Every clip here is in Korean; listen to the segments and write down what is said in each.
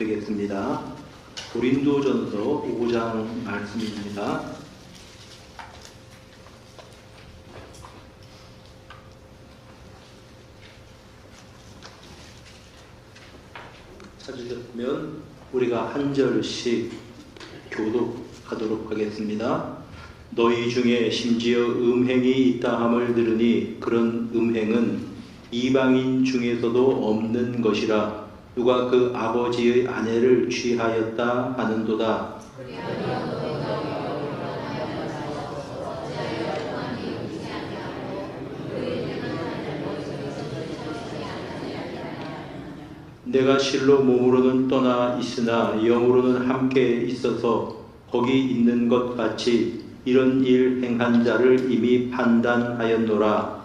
되겠습니다. 고린도전서 5장 말씀입니다. 찾으셨으면 우리가 한 절씩 교독하도록 하겠습니다. 너희 중에 심지어 음행이 있다 함을 들으니 그런 음행은 이방인 중에서도 없는 것이라. 누가 그 아버지의 아내를 취하였다 하는도다. 내가 실로 몸으로는 떠나 있으나 영으로는 함께 있어서 거기 있는 것 같이 이런 일 행한 자를 이미 판단하였노라.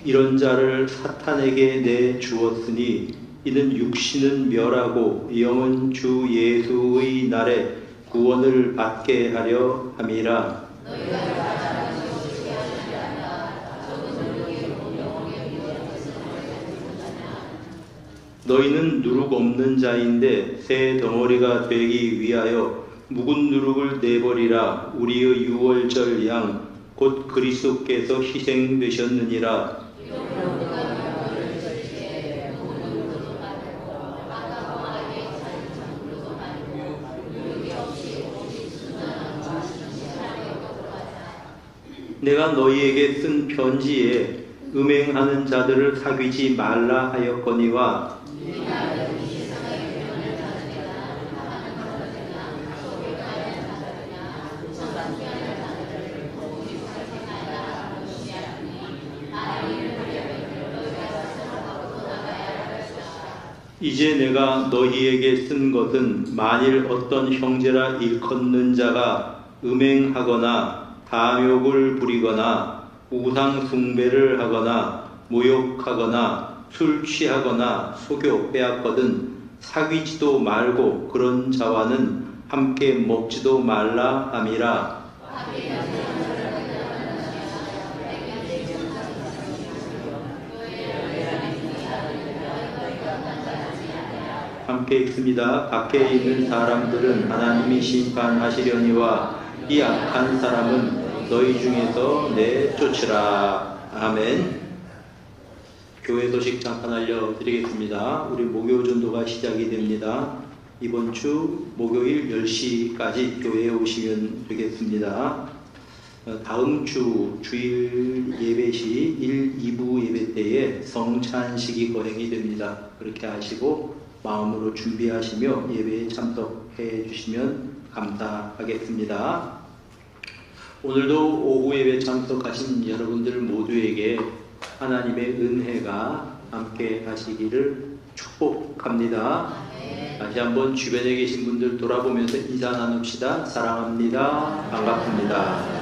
이런 자를 사탄에게 내주었으니 이는 육신은 멸하고 영은 주 예수의 날에 구원을 받게 하려 함이라. 너희는 누룩 없는 자인데 새 덩어리가 되기 위하여 묵은 누룩을 내버리라. 우리의 유월절 양 곧 그리스도께서 희생되셨느니라. 내가 너희에게 쓴 편지에 음행하는 자들을 사귀지 말라 하였거니와 이제 내가 너희에게 쓴 것은 만일 어떤 형제라 일컫는 자가 음행하거나 탐욕을 부리거나 우상 숭배를 하거나 모욕하거나 술 취하거나 속여 빼앗거든 사귀지도 말고 그런 자와는 함께 먹지도 말라 함이라. 함께 읽습니다. 밖에 있는 사람들은 하나님이 심판하시려니와 이 악한 사람은 너희 중에서 내쫓으라. 아멘. 교회 소식 잠깐 알려드리겠습니다. 우리 목요 전도가 시작이 됩니다. 이번 주 목요일 10시까지 교회에 오시면 되겠습니다. 다음 주 주일 예배 시 1, 2부 예배 때에 성찬식이 거행이 됩니다. 그렇게 하시고 마음으로 준비하시며 예배에 참석해 주시면 감사하겠습니다. 오늘도 오후 예배 참석하신 여러분들 모두에게 하나님의 은혜가 함께 하시기를 축복합니다. 다시 한번 주변에 계신 분들 돌아보면서 인사 나눕시다. 사랑합니다. 반갑습니다.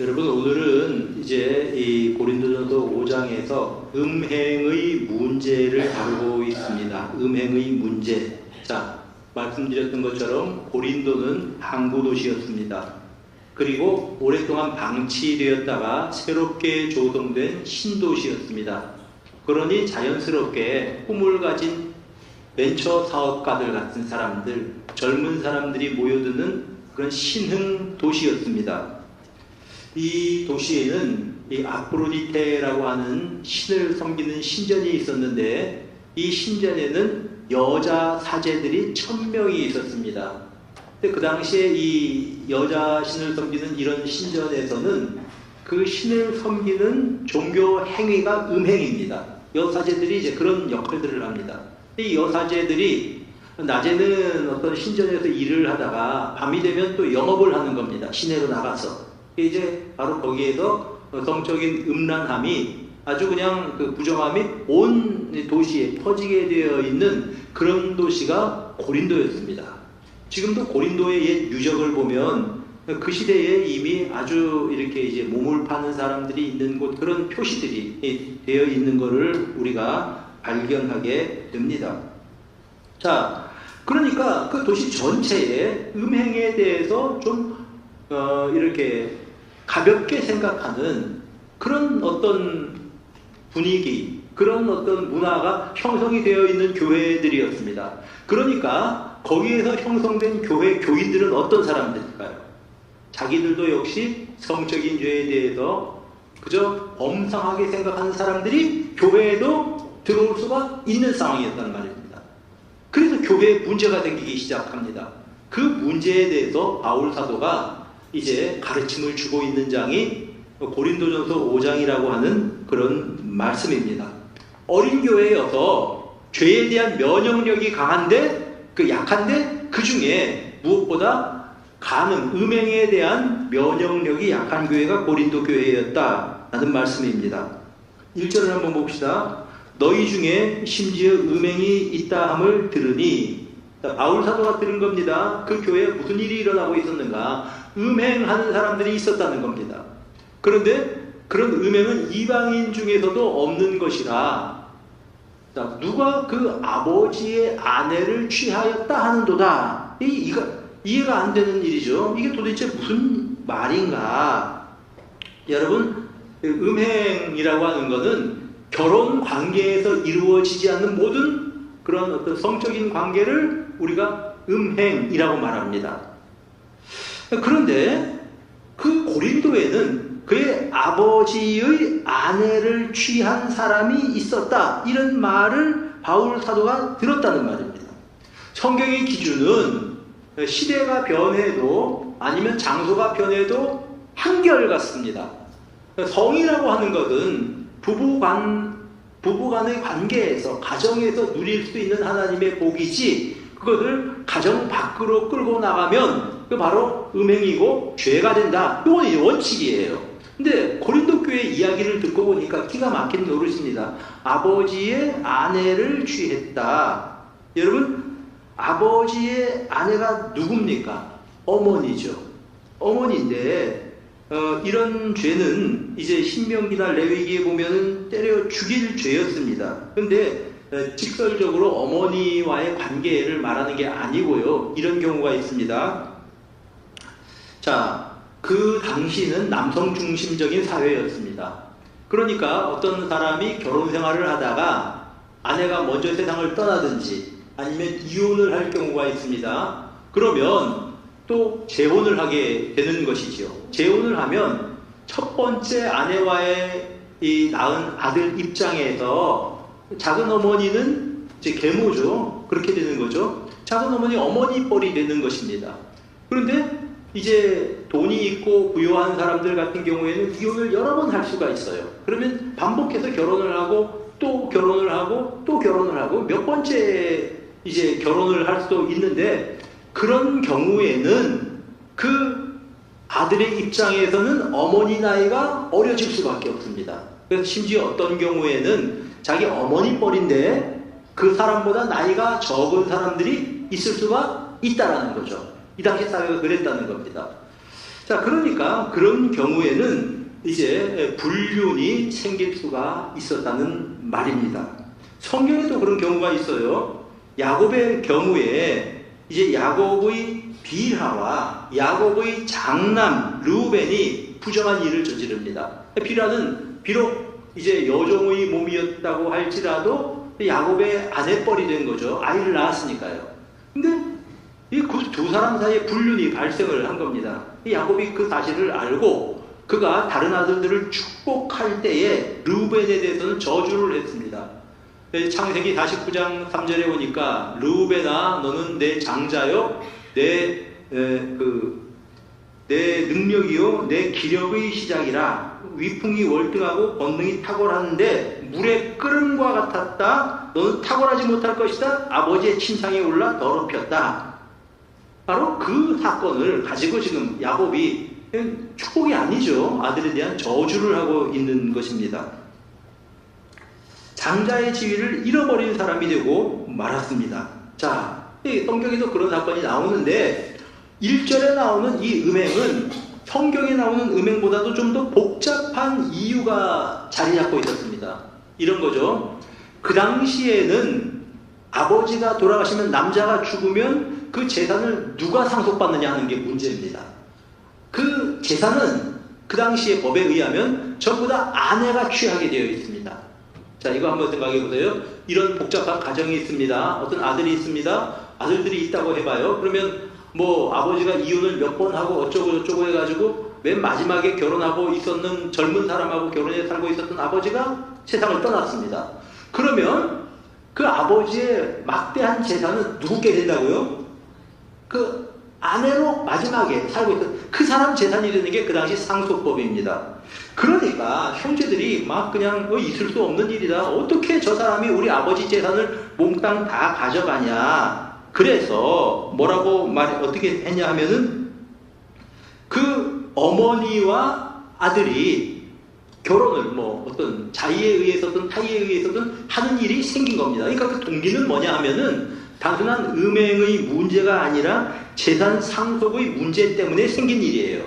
여러분, 오늘은 이제 이 고린도전서 5장에서 음행의 문제를 다루고 있습니다. 음행의 문제. 자, 말씀드렸던 것처럼 고린도는 항구 도시였습니다. 그리고 오랫동안 방치되었다가 새롭게 조성된 신도시였습니다. 그러니 자연스럽게 꿈을 가진 벤처 사업가들 같은 사람들, 젊은 사람들이 모여드는 그런 신흥 도시였습니다. 이 도시에는 이 아프로디테라고 하는 신을 섬기는 신전이 있었는데 이 신전에는 여자 사제들이 1000명이 있었습니다. 근데 그 당시에 이 여자 신을 섬기는 이런 신전에서는 그 신을 섬기는 종교 행위가 음행입니다. 여사제들이 이제 그런 역할들을 합니다. 이 여사제들이 낮에는 어떤 신전에서 일을 하다가 밤이 되면 또 영업을 하는 겁니다. 시내로 나가서. 이제 바로 거기에서 성적인 음란함이 아주 그냥 그 부정함이 온 도시에 퍼지게 되어 있는 그런 도시가 고린도였습니다. 지금도 고린도의 옛 유적을 보면 그 시대에 이미 아주 이렇게 이제 몸을 파는 사람들이 있는 곳 그런 표시들이 되어 있는 것을 우리가 발견하게 됩니다. 자, 그러니까 그 도시 전체에 음행에 대해서 좀 이렇게 가볍게 생각하는 그런 어떤 분위기, 그런 어떤 문화가 형성이 되어 있는 교회들이었습니다. 그러니까 거기에서 형성된 교회 교인들은 어떤 사람들일까요? 자기들도 역시 성적인 죄에 대해서 그저 엄상하게 생각하는 사람들이 교회에도 들어올 수가 있는 상황이었단 말입니다. 그래서 교회에 문제가 생기기 시작합니다. 그 문제에 대해서 바울 사도가 이제 가르침을 주고 있는 장이 고린도전서 5장이라고 하는 그런 말씀입니다. 어린 교회여서 죄에 대한 면역력이 강한데 약한데 그 중에 무엇보다 음행에 대한 면역력이 약한 교회가 고린도 교회였다라는 말씀입니다. 1절을 한번 봅시다. 너희 중에 심지어 음행이 있다 함을 들으니, 바울 사도가 들은 겁니다. 그 교회에 무슨 일이 일어나고 있었는가? 음행하는 사람들이 있었다는 겁니다. 그런데 그런 음행은 이방인 중에서도 없는 것이라, 누가 그 아버지의 아내를 취하였다 하는도다. 이해가 안 되는 일이죠. 이게 도대체 무슨 말인가? 여러분, 음행이라고 하는 것은 결혼 관계에서 이루어지지 않는 모든 그런 어떤 성적인 관계를 우리가 음행이라고 말합니다. 그런데 그 고린도에는 그의 아버지의 아내를 취한 사람이 있었다, 이런 말을 바울 사도가 들었다는 말입니다. 성경의 기준은 시대가 변해도 아니면 장소가 변해도 한결같습니다. 성이라고 하는 것은 부부간의 관계에서, 가정에서 누릴 수 있는 하나님의 복이지, 그것을 가정 밖으로 끌고 나가면 그 바로 음행이고 죄가 된다. 이건 이제 원칙이에요. 근데 고린도 교회 이야기를 듣고 보니까 기가 막힌 노릇입니다. 아버지의 아내를 취했다. 여러분, 아버지의 아내가 누굽니까? 어머니죠. 어머니인데 이런 죄는 이제 신명기나 레위기에 보면은 때려 죽일 죄였습니다. 근데 직설적으로 어머니와의 관계를 말하는 게 아니고요. 이런 경우가 있습니다. 자, 그 당시는 남성 중심적인 사회였습니다. 그러니까 어떤 사람이 결혼 생활을 하다가 아내가 먼저 세상을 떠나든지 아니면 이혼을 할 경우가 있습니다. 그러면 또 재혼을 하게 되는 것이죠. 재혼을 하면 첫 번째 아내와의 이 낳은 아들 입장에서 작은 어머니는 이제 계모죠. 그렇게 되는 거죠. 작은 어머니 어머니뻘이 되는 것입니다. 그런데 이제 돈이 있고 부유한 사람들 같은 경우에는 이혼을 여러 번 할 수가 있어요. 그러면 반복해서 결혼을 하고 또 결혼을 하고 또 결혼을 하고 몇 번째 이제 결혼을 할 수도 있는데, 그런 경우에는 그 아들의 입장에서는 어머니 나이가 어려질 수밖에 없습니다. 그래서 심지어 어떤 경우에는 자기 어머니뻘인데 그 사람보다 나이가 적은 사람들이 있을 수가 있다라는 거죠. 이 당시 사회가 그랬다는 겁니다. 자, 그러니까 그런 경우에는 이제 불륜이 생길 수가 있었다는 말입니다. 성경에도 그런 경우가 있어요. 야곱의 경우에 이제 야곱의 빌하와 야곱의 장남 르우벤이 부정한 일을 저지릅니다. 빌하는 비록 이제 여종의 몸이었다고 할지라도 야곱의 아내뻘이 된 거죠. 아이를 낳았으니까요. 근데 이 두 사람 사이에 불륜이 발생을 한 겁니다. 야곱이 그 사실을 알고 그가 다른 아들들을 축복할 때에 르우벤에 대해서는 저주를 했습니다. 창세기 49장 3절에 보니까 르우벤아 너는 내 장자요 내 능력이요 내 기력의 시작이라. 위풍이 월등하고 권능이 탁월하는데 물의 끓음과 같았다. 너는 탁월하지 못할 것이다. 아버지의 침상에 올라 더럽혔다. 바로 그 사건을 가지고 지금 야곱이 축복이 아니죠. 아들에 대한 저주를 하고 있는 것입니다. 장자의 지위를 잃어버린 사람이 되고 말았습니다. 자, 성경에도 그런 사건이 나오는데 1절에 나오는 이 음행은 성경에 나오는 음행보다도 좀 더 복잡한 이유가 자리 잡고 있었습니다. 이런 거죠. 그 당시에는 아버지가 돌아가시면 남자가 죽으면 그 재산을 누가 상속받느냐 하는 게 문제입니다. 그 재산은 그 당시의 법에 의하면 전부 다 아내가 취하게 되어 있습니다. 자, 이거 한번 생각해 보세요. 이런 복잡한 가정이 있습니다. 어떤 아들이 있습니다. 아들들이 있다고 해봐요. 그러면 뭐 아버지가 이혼을 몇 번 하고 어쩌고 저쩌고 해가지고 맨 마지막에 결혼하고 있었는 젊은 사람하고 결혼해 살고 있었던 아버지가 세상을 떠났습니다. 그러면 그 아버지의 막대한 재산은 누구께 된다고요? 그 아내로 마지막에 살고 있던 그 사람 재산이 되는 게 그 당시 상속법입니다. 그러니까 형제들이 막 그냥 있을 수 없는 일이다. 어떻게 저 사람이 우리 아버지 재산을 몽땅 다 가져가냐. 그래서 뭐라고 어떻게 했냐 하면은 그 어머니와 아들이 결혼을 뭐 어떤 자의에 의해서든 타의에 의해서든 하는 일이 생긴 겁니다. 그러니까 그 동기는 뭐냐 하면은 단순한 음행의 문제가 아니라 재산 상속의 문제 때문에 생긴 일이에요.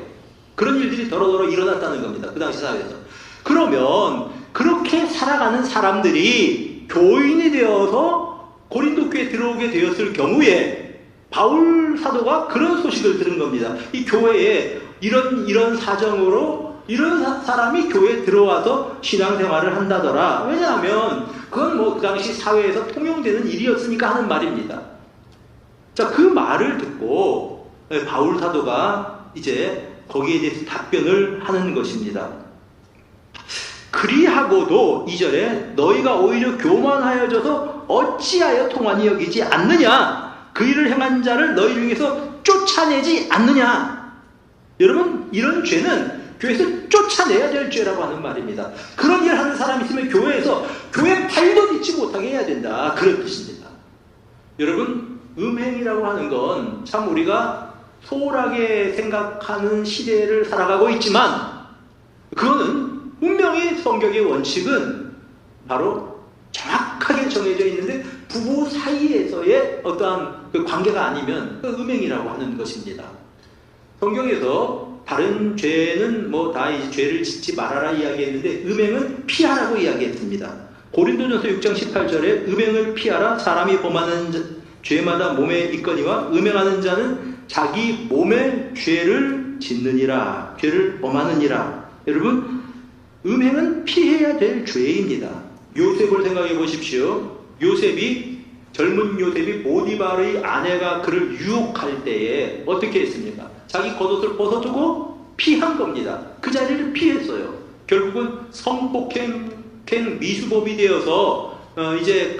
그런 일들이 더러더러 일어났다는 겁니다. 그 당시 사회에서. 그러면 그렇게 살아가는 사람들이 교인이 되어서 고린도 교회에 들어오게 되었을 경우에 바울 사도가 그런 소식을 들은 겁니다. 이 교회에 이런 사정으로 이런 사람이 교회에 들어와서 신앙생활을 한다더라. 왜냐하면 그건 뭐 그 당시 사회에서 통용되는 일이었으니까 하는 말입니다. 자, 그 말을 듣고 바울 사도가 이제 거기에 대해서 답변을 하는 것입니다. 그리하고도 2절에 너희가 오히려 교만하여져서 어찌하여 통한이 여기지 않느냐? 그 일을 행한 자를 너희 중에서 쫓아내지 않느냐? 여러분, 이런 죄는 교회에서 쫓아내야 될 죄라고 하는 말입니다. 그런 일을 하는 사람이 있으면 교회에서 교회 발도 딛지 못하게 해야 된다. 그런 뜻입니다. 여러분, 음행이라고 하는 건 참 우리가 소홀하게 생각하는 시대를 살아가고 있지만 그거는 분명히 성경의 원칙은 바로 정확하게 정해져 있는데 부부 사이에서의 어떠한 그 관계가 아니면 그 음행이라고 하는 것입니다. 성경에서 다른 죄는 뭐 다 이제 죄를 짓지 말아라 이야기했는데 음행은 피하라고 이야기했습니다. 고린도전서 6장 18절에 음행을 피하라. 사람이 범하는 죄마다 몸에 있거니와 음행하는 자는 자기 몸에 죄를 짓느니라. 죄를 범하느니라. 여러분, 음행은 피해야 될 죄입니다. 요셉을 생각해 보십시오. 젊은 요셉이 보디발의 아내가 그를 유혹할 때에 어떻게 했습니까? 자기 겉옷을 벗어주고 피한 겁니다. 그 자리를 피했어요. 결국은 성폭행 미수범이 되어서 이제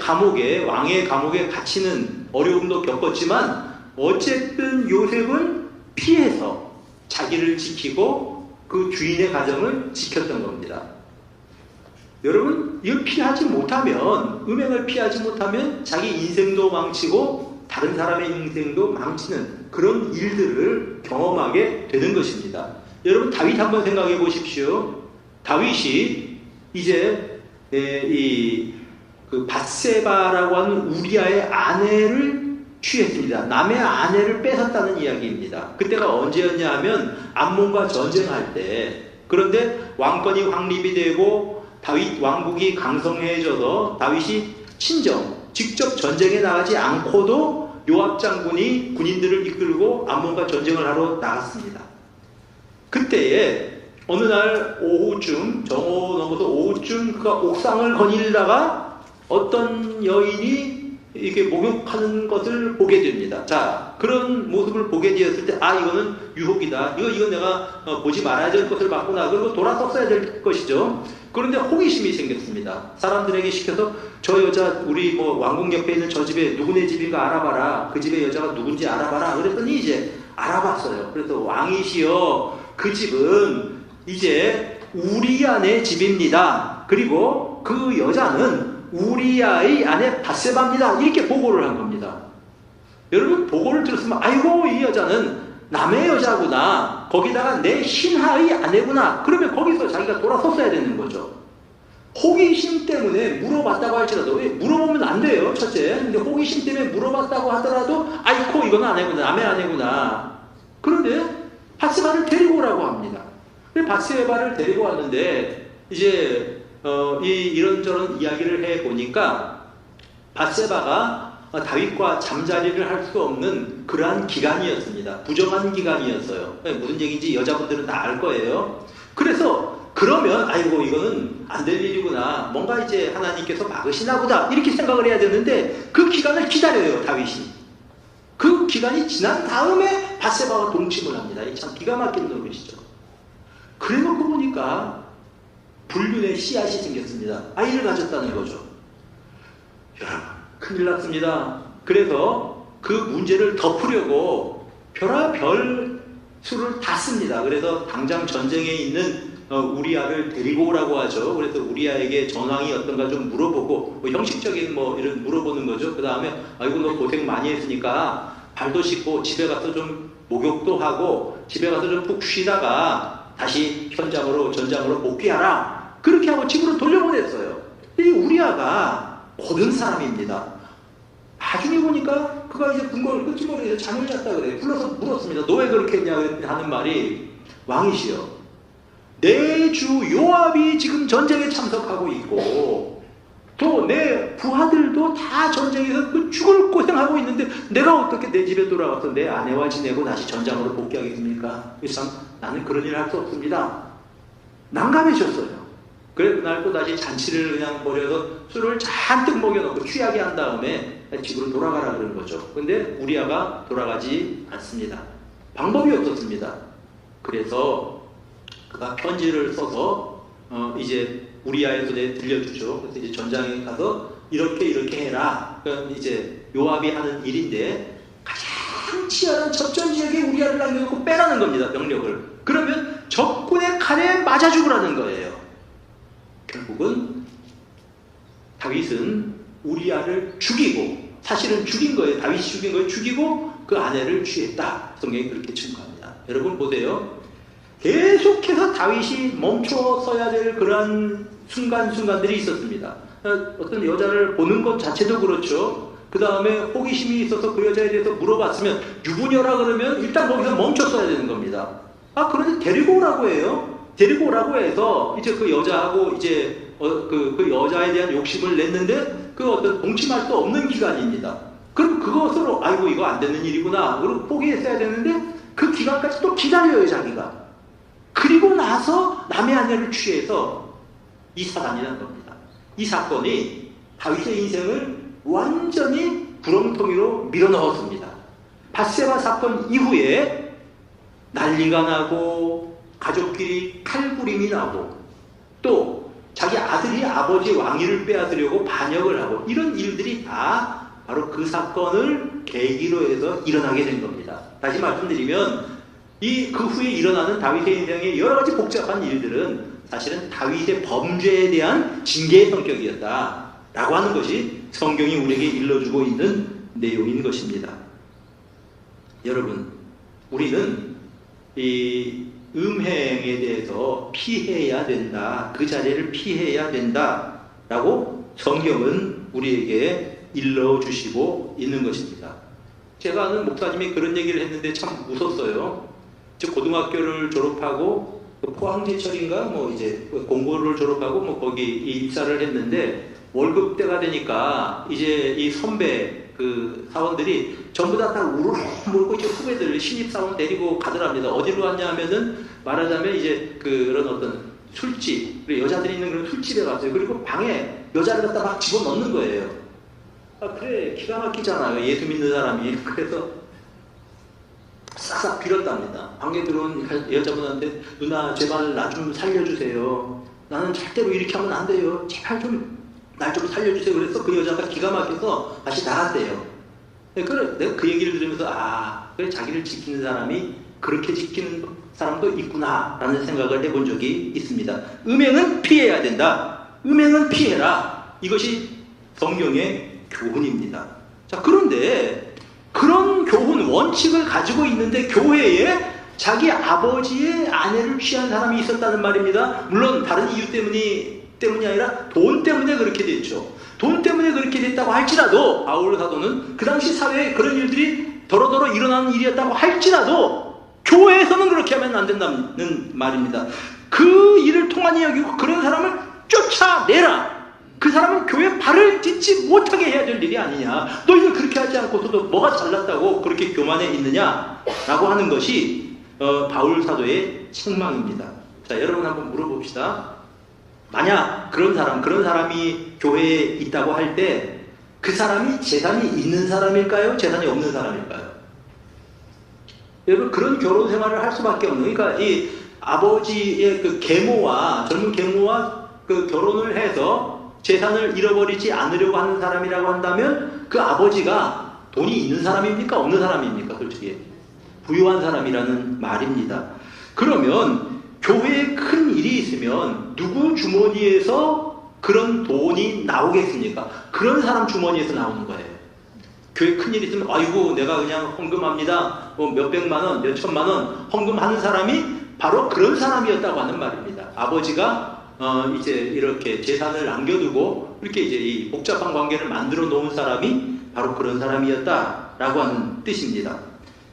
왕의 감옥에 갇히는 어려움도 겪었지만 어쨌든 요셉은 피해서 자기를 지키고 그 주인의 가정을 지켰던 겁니다. 여러분, 이걸 피하지 못하면, 음행을 피하지 못하면 자기 인생도 망치고 다른 사람의 인생도 망치는 그런 일들을 경험하게 되는 것입니다. 여러분, 다윗 한번 생각해 보십시오. 다윗이 이제 그 밧세바라고 하는 우리아의 아내를 취했습니다. 남의 아내를 뺏었다는 이야기입니다. 그때가 언제였냐 하면 암몬과 전쟁할 때. 그런데 왕권이 확립이 되고 다윗 왕국이 강성해져서 다윗이 직접 전쟁에 나가지 않고도 요압 장군이 군인들을 이끌고 암몬과 전쟁을 하러 나갔습니다. 그때에 어느 날 오후쯤, 정오 넘어서 오후쯤 그가 옥상을 거닐다가 어떤 여인이 이렇게 목욕하는 것을 보게 됩니다. 자, 그런 모습을 보게 되었을 때, 이거는 유혹이다. 이거 내가 보지 말아야 될 것을 봤구나. 그리고 돌아섰어야 될 것이죠. 그런데 호기심이 생겼습니다. 사람들에게 시켜서 저 여자 우리 뭐 왕궁 옆에 있는 저 집에 누구네 집인가 알아봐라. 그 집의 여자가 누군지 알아봐라. 그랬더니 이제 알아봤어요. 그래서 왕이시여, 그 집은 이제 우리아의 집입니다. 그리고 그 여자는 우리아의 아내 밧세바입니다. 이렇게 보고를 한 겁니다. 여러분, 보고를 들었으면 아이고, 이 여자는 남의 여자구나. 거기다가 내 신하의 아내구나. 그러면 거기서 자기가 돌아섰어야 되는 거죠. 호기심 때문에 물어봤다고 할지라도, 물어보면 안 돼요, 첫째. 근데 호기심 때문에 물어봤다고 하더라도 아이고, 이건 아내구나, 남의 아내구나. 그런데 밧세바를 데리고 오라고 합니다. 밧세바를 데리고 왔는데 이제 이런저런 이야기를 해 보니까 밧세바가 다윗과 잠자리를 할 수 없는 그러한 기간이었습니다. 부정한 기간이었어요. 무슨 얘기인지 여자분들은 다 알 거예요. 그래서 그러면 아이고 이거는 안 될 일이구나, 뭔가 이제 하나님께서 막으시나 보다, 이렇게 생각을 해야 되는데 그 기간을 기다려요, 다윗이. 그 기간이 지난 다음에 밧세바와 동침을 합니다. 이 참 기가 막힌 노릇이죠. 그래놓고 보니까 불륜의 씨앗이 생겼습니다. 아이를 가졌다는 거죠. 여러분, 큰일 났습니다. 그래서 그 문제를 덮으려고 별의별 수를 다 씁니다. 그래서 당장 전쟁에 있는 우리아를 데리고 오라고 하죠. 그래서 우리아에게 전황이 어떤가 좀 물어보고, 뭐 형식적인 뭐 이런 물어보는 거죠. 그 다음에 아이고 너 고생 많이 했으니까 발도 씻고 집에 가서 좀 목욕도 하고 집에 가서 좀 푹 쉬다가 다시 전장으로 복귀하라. 그렇게 하고 집으로 돌려보냈어요. 이 우리아가 고든 사람입니다. 나중에 보니까 그가 이제 궁궐 끝머리에서 잠을 잤다 그래요. 불러서 물었습니다. 너 왜 그렇게 했냐 하는 말이, 왕이시여, 내 주 요압이 지금 전쟁에 참석하고 있고 또 내 부하들도 다 전쟁에서 죽을 고생하고 있는데 내가 어떻게 내 집에 돌아가서 내 아내와 지내고 다시 전장으로 복귀하겠습니까? 참 나는 그런 일을 할 수 없습니다. 난감해졌어요. 그래서 그날 또 다시 잔치를 그냥 벌여서 술을 잔뜩 먹여놓고 취하게 한 다음에 집으로 돌아가라 그러는 거죠. 근데 우리아가 돌아가지 않습니다. 방법이 없었습니다. 그래서 그가 편지를 써서 이제 우리아의 손에 들려주죠. 그래서 이제 전장에 가서 이렇게 해라. 그럼 이제 요압이 하는 일인데 가장 치열한 접전 지역에 우리아를 남겨놓고 빼라는 겁니다. 병력을. 그러면 적군의 칼에 맞아 죽으라는 거예요. 결국은 다윗은 우리아를 죽이고, 사실은 죽인 거예요. 다윗이 죽인 거예요. 죽이고 그 아내를 취했다. 성경이 그렇게 증거합니다. 여러분 보세요. 계속해서 다윗이 멈춰서야 될 그러한 순간순간들이 있었습니다. 어떤 여자를 보는 것 자체도 그렇죠. 그 다음에 호기심이 있어서 그 여자에 대해서 물어봤으면 유부녀라 그러면 일단 거기서 멈췄어야 되는 겁니다. 그런데 데리고 오라고 해요. 데리고 오라고 해서 이제 그 여자하고 이제 그 여자에 대한 욕심을 냈는데 그 어떤 동침할 수 없는 기간입니다. 그럼 그것으로 아이고 이거 안 되는 일이구나, 그리고 포기했어야 되는데 그 기간까지 또 기다려요, 자기가. 그리고 나서 남의 아내를 취해서 이 사단이 난 겁니다. 이 사건이 다윗의 인생을 완전히 구렁텅이로 밀어넣었습니다. 밧세바 사건 이후에 난리가 나고 가족끼리 칼부림이 나고 또 자기 아들이 아버지 왕위를 빼앗으려고 반역을 하고, 이런 일들이 다 바로 그 사건을 계기로 해서 일어나게 된 겁니다. 다시 말씀드리면 그 후에 일어나는 다윗의 인생의 여러 가지 복잡한 일들은 사실은 다윗의 범죄에 대한 징계의 성격이었다라고 하는 것이 성경이 우리에게 일러주고 있는 내용인 것입니다. 여러분, 우리는 이 음행에 대해서 피해야 된다, 그 자리를 피해야 된다라고 성경은 우리에게 일러주시고 있는 것입니다. 제가 아는 목사님이 그런 얘기를 했는데 참 웃었어요. 즉 고등학교를 졸업하고 포항제철인가 뭐 이제 공고를 졸업하고 뭐 거기 입사를 했는데 월급 때가 되니까 이제 이 선배 그 사원들이 전부 다 우르르 몰고 이제 후배들 신입 사원 데리고 가더랍니다. 어디로 갔냐 하면은 말하자면 이제 그런 어떤 술집, 여자들이 있는 그런 술집에 갔어요. 그리고 방에 여자를 갖다 막 집어넣는 거예요. 그래 기가 막히잖아요, 예수 믿는 사람이. 그래서 싹싹 빌었답니다. 방에 들어온 여자분한테 누나 제발 나 좀 살려주세요. 나는 절대로 이렇게 하면 안 돼요. 제발 좀 날 좀 살려주세요. 그래서 그 여자가 기가 막혀서 다시 나갔대요. 그래, 내가 그 얘기를 들으면서 그래 자기를 지키는 사람이 그렇게 지키는 사람도 있구나 라는 생각을 해본 적이 있습니다. 음행은 피해야 된다. 음행은 피해라. 이것이 성경의 교훈입니다. 자, 그런데 그런 교훈, 원칙을 가지고 있는데 교회에 자기 아버지의 아내를 취한 사람이 있었다는 말입니다. 물론 다른 이유 때문이 아니라 돈 때문에 그렇게 됐죠. 돈 때문에 그렇게 됐다고 할지라도 바울 사도는 그 당시 사회에 그런 일들이 더러더러 일어나는 일이었다고 할지라도 교회에서는 그렇게 하면 안 된다는 말입니다. 그 일을 통한이 여기고 그런 사람을 쫓아내라. 그 사람은 교회 발을 딛지 못하게 해야 될 일이 아니냐. 너희는 그렇게 하지 않고서도 뭐가 잘났다고 그렇게 교만해 있느냐 라고 하는 것이 바울 사도의 책망입니다. 자, 여러분 한번 물어봅시다. 만약 그런 사람이 교회에 있다고 할 때 그 사람이 재산이 있는 사람일까요? 재산이 없는 사람일까요? 여러분, 그런 결혼 생활을 할 수밖에 없는, 그러니까 이 아버지의 그 젊은 계모와 그 결혼을 해서 재산을 잃어버리지 않으려고 하는 사람이라고 한다면 그 아버지가 돈이 있는 사람입니까? 없는 사람입니까? 솔직히 부유한 사람이라는 말입니다. 그러면 교회에 큰 일이 있으면 누구 주머니에서 그런 돈이 나오겠습니까? 그런 사람 주머니에서 나오는 거예요. 교회 큰 일이 있으면 아이고 내가 그냥 헌금합니다. 뭐 몇백만 원, 몇천만 원 헌금하는 사람이 바로 그런 사람이었다고 하는 말입니다. 아버지가 이제 이렇게 재산을 남겨두고 이렇게 이제 이 복잡한 관계를 만들어 놓은 사람이 바로 그런 사람이었다라고 하는 뜻입니다.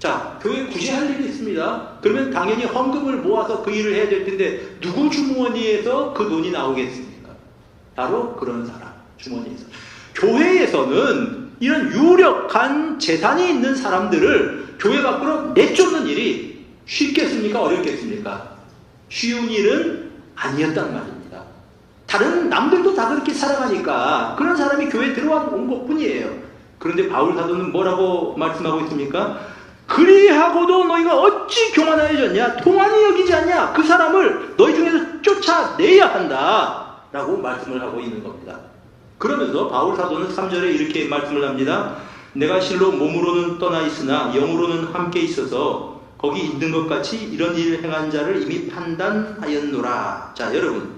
자, 교회에 굳이 할 일이 있습니다. 그러면 당연히 헌금을 모아서 그 일을 해야 될 텐데 누구 주머니에서 그 돈이 나오겠습니까? 바로 그런 사람 주머니에서. 교회에서는 이런 유력한 재산이 있는 사람들을 교회 밖으로 내쫓는 일이 쉽겠습니까? 어렵겠습니까? 쉬운 일은 아니었단 말입니다. 다른 남들도 다 그렇게 살아가니까 그런 사람이 교회에 들어온 것뿐이에요. 그런데 바울 사도는 뭐라고 말씀하고 있습니까? 그리하고도 너희가 어찌 교만하여졌냐? 통한이 여기지 않냐? 그 사람을 너희 중에서 쫓아내야 한다 라고 말씀을 하고 있는 겁니다. 그러면서 바울 사도는 3절에 이렇게 말씀을 합니다. 내가 실로 몸으로는 떠나 있으나 영으로는 함께 있어서 거기 있는 것 같이 이런 일을 행한 자를 이미 판단하였노라. 자, 여러분,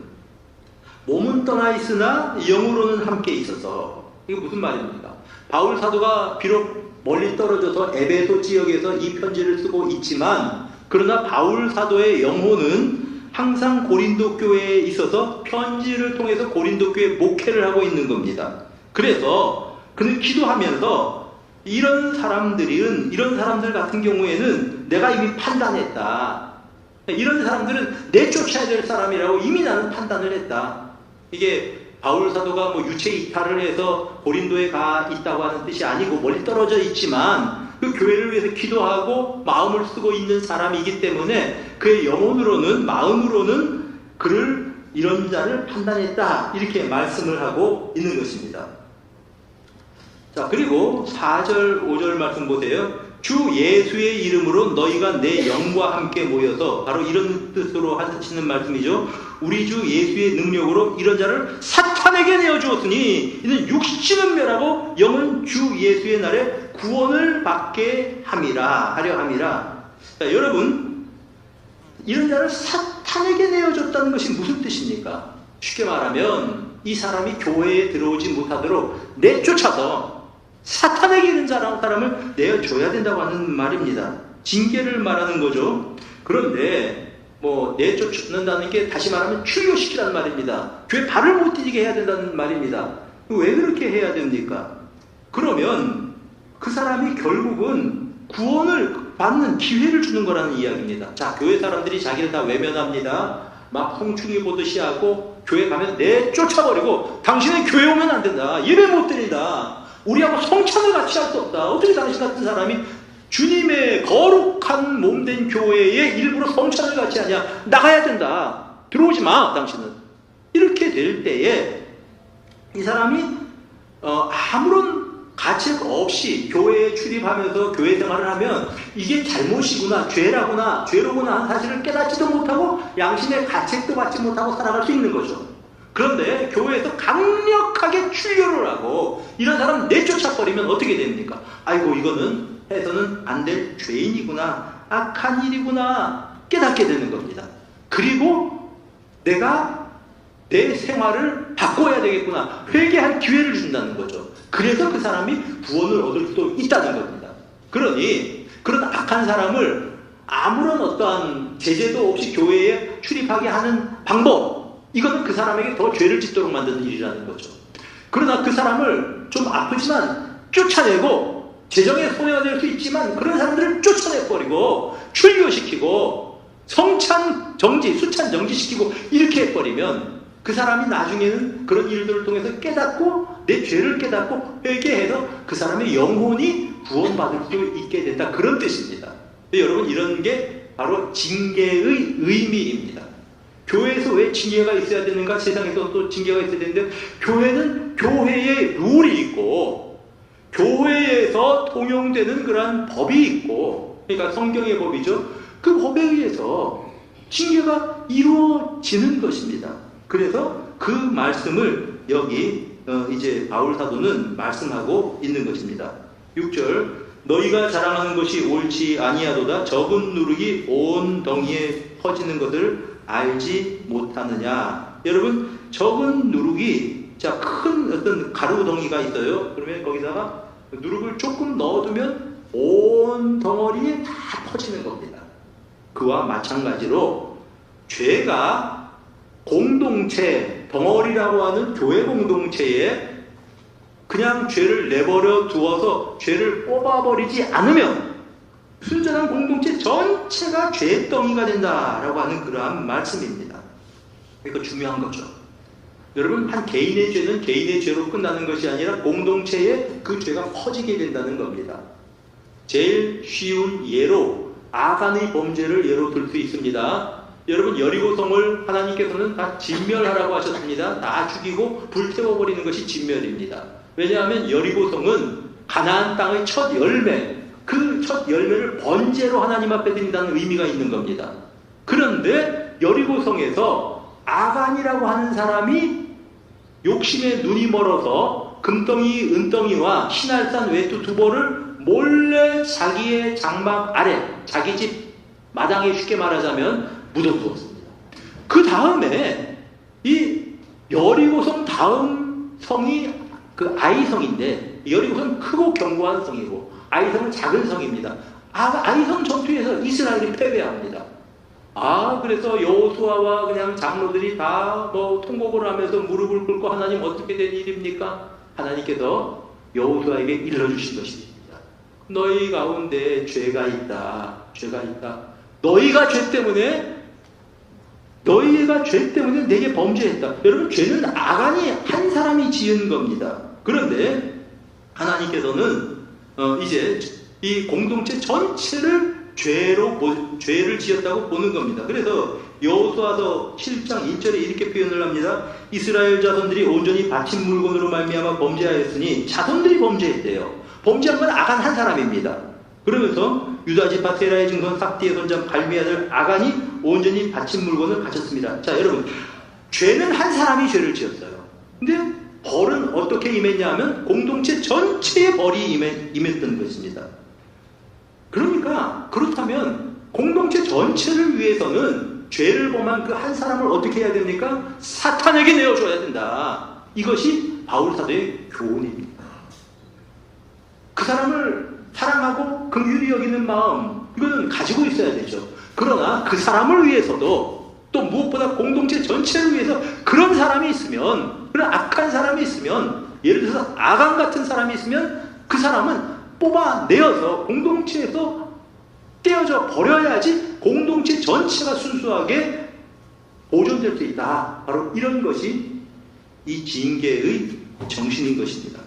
몸은 떠나 있으나 영으로는 함께 있어서, 이게 무슨 말입니까? 바울 사도가 비록 멀리 떨어져서 에베소 지역에서 이 편지를 쓰고 있지만, 그러나 바울 사도의 영혼은 항상 고린도 교회에 있어서 편지를 통해서 고린도 교회 목회를 하고 있는 겁니다. 그래서 그는 기도하면서 이런 사람들 같은 경우에는 내가 이미 판단했다. 이런 사람들은 내쫓아야 될 사람이라고 이미 나는 판단을 했다. 이게 바울 사도가 뭐 유체 이탈을 해서 고린도에 가 있다고 하는 뜻이 아니고 멀리 떨어져 있지만 그 교회를 위해서 기도하고 마음을 쓰고 있는 사람이기 때문에 그의 영혼으로는, 마음으로는 그를 이런 자를 판단했다. 이렇게 말씀을 하고 있는 것입니다. 자, 그리고 4절, 5절 말씀 보세요. 주 예수의 이름으로 너희가 내 영과 함께 모여서, 바로 이런 뜻으로 하시는 말씀이죠. 우리 주 예수의 능력으로 이런 자를 사탄에게 내어주었으니 이는 육신은 멸하고 영은 주 예수의 날에 구원을 받게 하려 함이라. 자, 여러분, 이런 자를 사탄에게 내어줬다는 것이 무슨 뜻입니까? 쉽게 말하면 이 사람이 교회에 들어오지 못하도록 내쫓아서 사탄에게 이른 사람을 내어줘야 된다고 하는 말입니다. 징계를 말하는 거죠. 그런데 뭐 내쫓는다는 게 다시 말하면 출교시키라는 말입니다. 교회 발을 못 디디게 해야 된다는 말입니다. 왜 그렇게 해야 됩니까? 그러면 그 사람이 결국은 구원을 받는 기회를 주는 거라는 이야기입니다. 자, 교회 사람들이 자기를 다 외면합니다. 막 홍충이 보듯이 하고 교회 가면 내쫓아버리고 당신은 교회 오면 안 된다. 예배 못 드린다. 우리하고 성찬을 같이 할 수 없다. 어떻게 당신 같은 사람이 주님의 거룩한 몸된 교회에 일부러 성찬을 같이 하냐? 나가야 된다. 들어오지 마, 당신은. 이렇게 될 때에 이 사람이 아무런 가책 없이 교회에 출입하면서 교회 생활을 하면 이게 잘못이구나, 죄로구나 하는 사실을 깨닫지도 못하고 양심의 가책도 받지 못하고 살아갈 수 있는 거죠. 그런데 교회에서 강력하게 출교를 하고 이런 사람 내쫓아버리면 어떻게 됩니까? 아이고, 이거는 해서는 안 될 죄인이구나, 악한 일이구나 깨닫게 되는 겁니다. 그리고 내가 내 생활을 바꿔야 되겠구나, 회개할 기회를 준다는 거죠. 그래서 그 사람이 구원을 얻을 수도 있다는 겁니다. 그러니 그런 악한 사람을 아무런 어떠한 제재도 없이 교회에 출입하게 하는 방법, 이거는 그 사람에게 더 죄를 짓도록 만드는 일이라는 거죠. 그러나 그 사람을 좀 아프지만 쫓아내고, 재정에 손해가 될 수 있지만 그런 사람들을 쫓아내버리고 출교시키고 성찬 정지, 수찬 정지시키고 이렇게 해버리면 그 사람이 나중에는 그런 일들을 통해서 깨닫고 내 죄를 깨닫고 회개해서 그 사람의 영혼이 구원받을 수 있게 된다. 그런 뜻입니다. 여러분, 이런 게 바로 징계의 의미입니다. 교회에서 왜 징계가 있어야 되는가? 세상에서 또 징계가 있어야 되는데, 교회는 교회의 룰이 있고 교회에서 통용되는 그러한 법이 있고, 그러니까 성경의 법이죠. 그 법에 의해서 징계가 이루어지는 것입니다. 그래서 그 말씀을 여기 이제 바울 사도는 말씀하고 있는 것입니다. 6절, 너희가 자랑하는 것이 옳지 아니하도다. 적은 누룩이 온 덩이에 퍼지는 것을 알지 못하느냐. 여러분, 적은 누룩이, 자, 큰 어떤 가루 덩이가 있어요. 그러면 거기다가 누룩을 조금 넣어두면 온 덩어리에 다 퍼지는 겁니다. 그와 마찬가지로 죄가 공동체, 덩어리라고 하는 교회 공동체에 그냥 죄를 내버려 두어서 죄를 뽑아버리지 않으면 순전한 공동체 전체가 죄덩이가 된다라고 하는 그러한 말씀입니다. 이거 중요한 거죠. 여러분, 한 개인의 죄는 개인의 죄로 끝나는 것이 아니라 공동체에 그 죄가 퍼지게 된다는 겁니다. 제일 쉬운 예로 아간의 범죄를 예로 들 수 있습니다. 여러분, 여리고성을 하나님께서는 다 진멸하라고 하셨습니다. 다 죽이고 불태워버리는 것이 진멸입니다. 왜냐하면 여리고성은 가나안 땅의 첫 열매, 그 첫 열매를 번제로 하나님 앞에 드린다는 의미가 있는 겁니다. 그런데 여리고성에서 아간이라고 하는 사람이 욕심에 눈이 멀어서 금덩이, 은덩이와 신할산 외투 두 벌을 몰래 자기의 장막 아래, 자기 집 마당에 쉽게 말하자면 묻어두었습니다. 그 다음에 이 여리고성 다음 성이 그 아이성인데, 여리고성은 크고 견고한 성이고 아이성은 작은 성입니다. 아이성 전투에서 이스라엘이 패배합니다. 그래서 여호수아와 그냥 장로들이 다 통곡을 하면서 무릎을 꿇고, 하나님 어떻게 된 일입니까? 하나님께서 여호수아에게 일러주신 것입니다. 너희 가운데 죄가 있다. 죄가 있다. 너희가 죄 때문에 내게 범죄했다. 여러분, 죄는 아간이 한 사람이 지은 겁니다. 그런데 하나님께서는 이제 이 공동체 전체를 죄를 지었다고 보는 겁니다. 그래서 여호수아서 7장 1절에 이렇게 표현을 합니다. 이스라엘 자손들이 온전히 바친 물건으로 말미암아 범죄하였으니, 자손들이 범죄했대요. 범죄한 건 아간 한 사람입니다. 그러면서 유다 지파 세라의 증손 삭디의 손자 발미의 아들 아간이 온전히 바친 물건을 바쳤습니다. 자, 여러분, 죄는 한 사람이 죄를 지었어요. 근데 벌은 어떻게 임했냐 하면 공동체 전체의 벌이 임했던 것입니다. 그러니까 그렇다면 공동체 전체를 위해서는 죄를 범한 그 한 사람을 어떻게 해야 됩니까? 사탄에게 내어줘야 된다. 이것이 바울 사도의 교훈입니다. 그 사람을 사랑하고 긍휼히 여기는 마음, 이거는 가지고 있어야 되죠. 그러나 그 사람을 위해서도, 또 무엇보다 공동체 전체를 위해서 그런 사람이 있으면, 그런 악한 사람이 있으면, 예를 들어서 아간 같은 사람이 있으면 그 사람은 뽑아내어서 공동체에서 떼어져 버려야지 공동체 전체가 순수하게 보존될 수 있다. 바로 이런 것이 이 징계의 정신인 것입니다.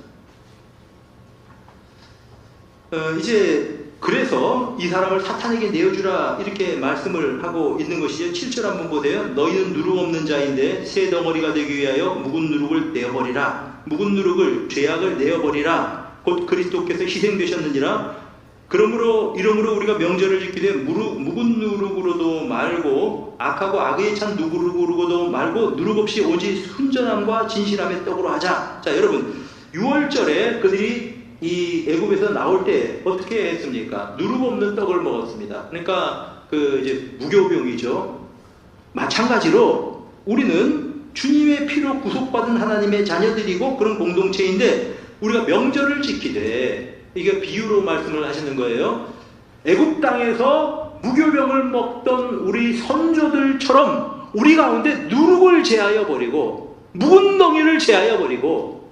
이제 그래서 이 사람을 사탄에게 내어주라, 이렇게 말씀을 하고 있는 것이죠. 7절 한번 보세요. 너희는 누룩 없는 자인데 새 덩어리가 되기 위하여 묵은 누룩을 내어버리라. 묵은 누룩을, 죄악을 내어버리라. 곧 그리스도께서 희생되셨느니라. 이러므로 우리가 명절을 지키되 묵은 누룩으로도 말고 악하고 악에 찬 누룩으로도 말고 누룩 없이 오직 순전함과 진실함의 떡으로 하자. 자, 여러분, 6월절에 그들이 이 애굽에서 나올 때 어떻게 했습니까? 누룩 없는 떡을 먹었습니다. 그러니까 이제 무교병이죠. 마찬가지로 우리는 주님의 피로 구속받은 하나님의 자녀들이고 그런 공동체인데, 우리가 명절을 지키되, 이게 비유로 말씀을 하시는 거예요. 애굽 땅에서 무교병을 먹던 우리 선조들처럼 우리 가운데 누룩을 제하여 버리고 묵은 덩이를 제하여 버리고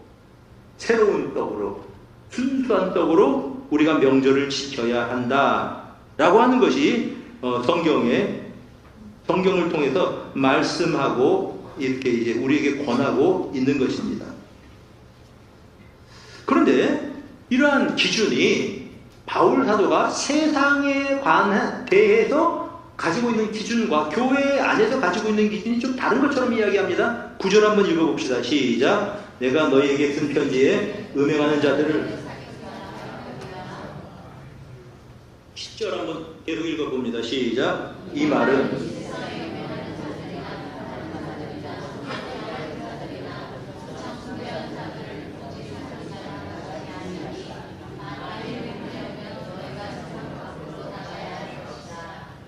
새로운 떡으로, 순수한 떡으로 우리가 명절을 지켜야 한다라고 하는 것이 성경을 통해서 말씀하고 이렇게 이제 우리에게 권하고 있는 것입니다. 그런데 이러한 기준이 바울 사도가 세상에 대해서 가지고 있는 기준과 교회 안에서 가지고 있는 기준이 좀 다른 것처럼 이야기합니다. 9절 한번 읽어봅시다. 시작. 내가 너희에게 쓴 편지에 음행하는 자들을 10절 한번 계속 읽어봅니다. 시작. 이 말은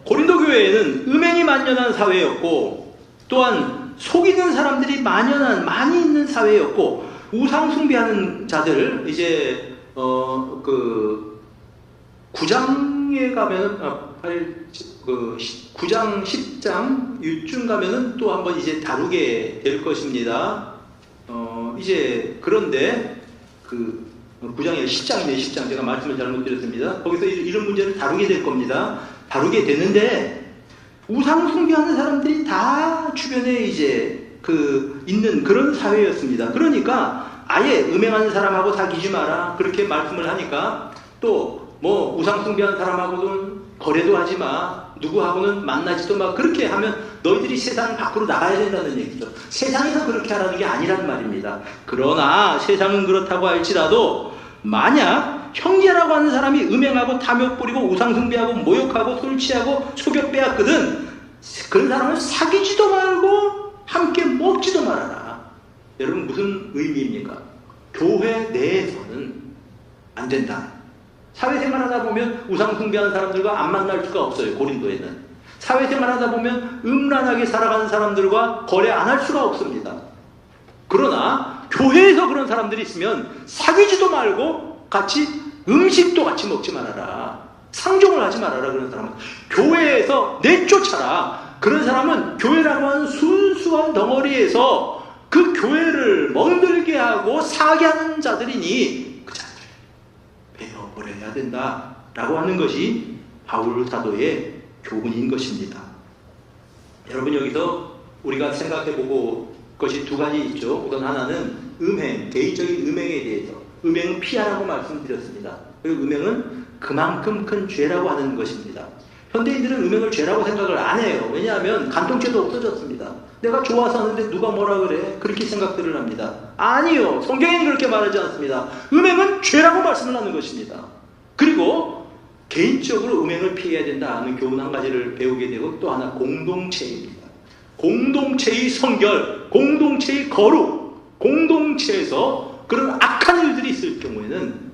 고린도 교회에는 음행이 만연한 사회였고 또한 속이는 사람들이 많이 있는 사회였고 우상 숭배하는 자들 이제 그 9장에 가면은 9장 10장 유쯤 가면은 또 한번 이제 다루게 될 것입니다. 이제 그런데 그 9장에 10장이네 10장 제가 말씀을 잘못 드렸습니다. 거기서 이런 문제를 다루게 될 겁니다. 다루게 되는데 우상 숭배하는 사람들이 다 주변에 이제 있는 그런 사회였습니다. 그러니까 아예 음행하는 사람하고 사귀지 마라 그렇게 말씀을 하니까 또 뭐 우상 숭배하는 사람하고는 거래도 하지 마 누구하고는 만나지도 마 그렇게 하면 너희들이 세상 밖으로 나가야 된다는 얘기죠. 세상에서 그렇게 하라는 게 아니란 말입니다. 그러나 세상은 그렇다고 할지라도 만약 형제라고 하는 사람이 음행하고 탐욕 부리고 우상 숭배하고 모욕하고 술 취하고 소변 빼앗거든 그런 사람은 사귀지도 말고 함께 먹지도 말아라. 여러분 무슨 의미입니까? 교회 내에서는 안 된다. 사회생활 하다 보면 우상 숭배하는 사람들과 안 만날 수가 없어요. 고린도에는 사회생활 하다 보면 음란하게 살아가는 사람들과 거래 안 할 수가 없습니다. 그러나 교회에서 그런 사람들이 있으면 사귀지도 말고 같이 음식도 같이 먹지 말아라. 상종을 하지 말아라. 그런 사람은 교회에서 내쫓아라. 그런 사람은 교회라고 하는 순수한 덩어리에서 그 교회를 멍들게 하고 사게 하는 자들이니 그 자들을 베어버려야 된다 라고 하는 것이 바울 사도의 교훈인 것입니다. 여러분 여기서 우리가 생각해보고 것이 두 가지 있죠. 우선 하나는 음행, 개인적인 음행에 대해서 음행은 피하라고 말씀드렸습니다. 그리고 음행은 그만큼 큰 죄라고 하는 것입니다. 현대인들은 음행을 죄라고 생각을 안 해요. 왜냐하면 간통죄도 없어졌습니다. 내가 좋아서 하는데 누가 뭐라 그래? 그렇게 생각들을 합니다. 아니요. 성경에는 그렇게 말하지 않습니다. 음행은 죄라고 말씀을 하는 것입니다. 그리고 개인적으로 음행을 피해야 된다 하는 교훈 한 가지를 배우게 되고 또 하나 공동체입니다. 공동체의 성결, 공동체의 거룩, 공동체에서 그런 악한 일들이 있을 경우에는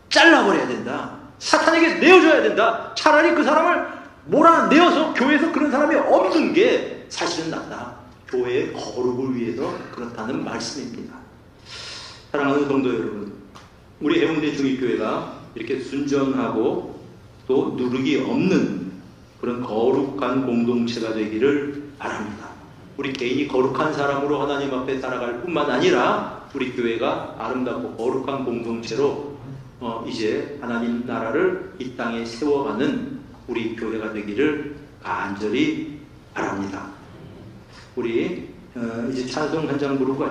잘라버려야 된다. 사탄에게 내어줘야 된다. 차라리 그 사람을 몰아내어서 교회에서 그런 사람이 없는 게 사실은 낫다. 교회의 거룩을 위해서 그렇다는 말씀입니다. 사랑하는 성도 여러분, 우리 해운대 중립교회가 이렇게 순전하고 또 누르기 없는 그런 거룩한 공동체가 되기를 바랍니다. 우리 개인이 거룩한 사람으로 하나님 앞에 살아갈 뿐만 아니라 우리 교회가 아름답고 거룩한 공동체로 이제 하나님 나라를 이 땅에 세워가는 우리 교회가 되기를 간절히 바랍니다. 우리 이제 찬송 한 장 부르고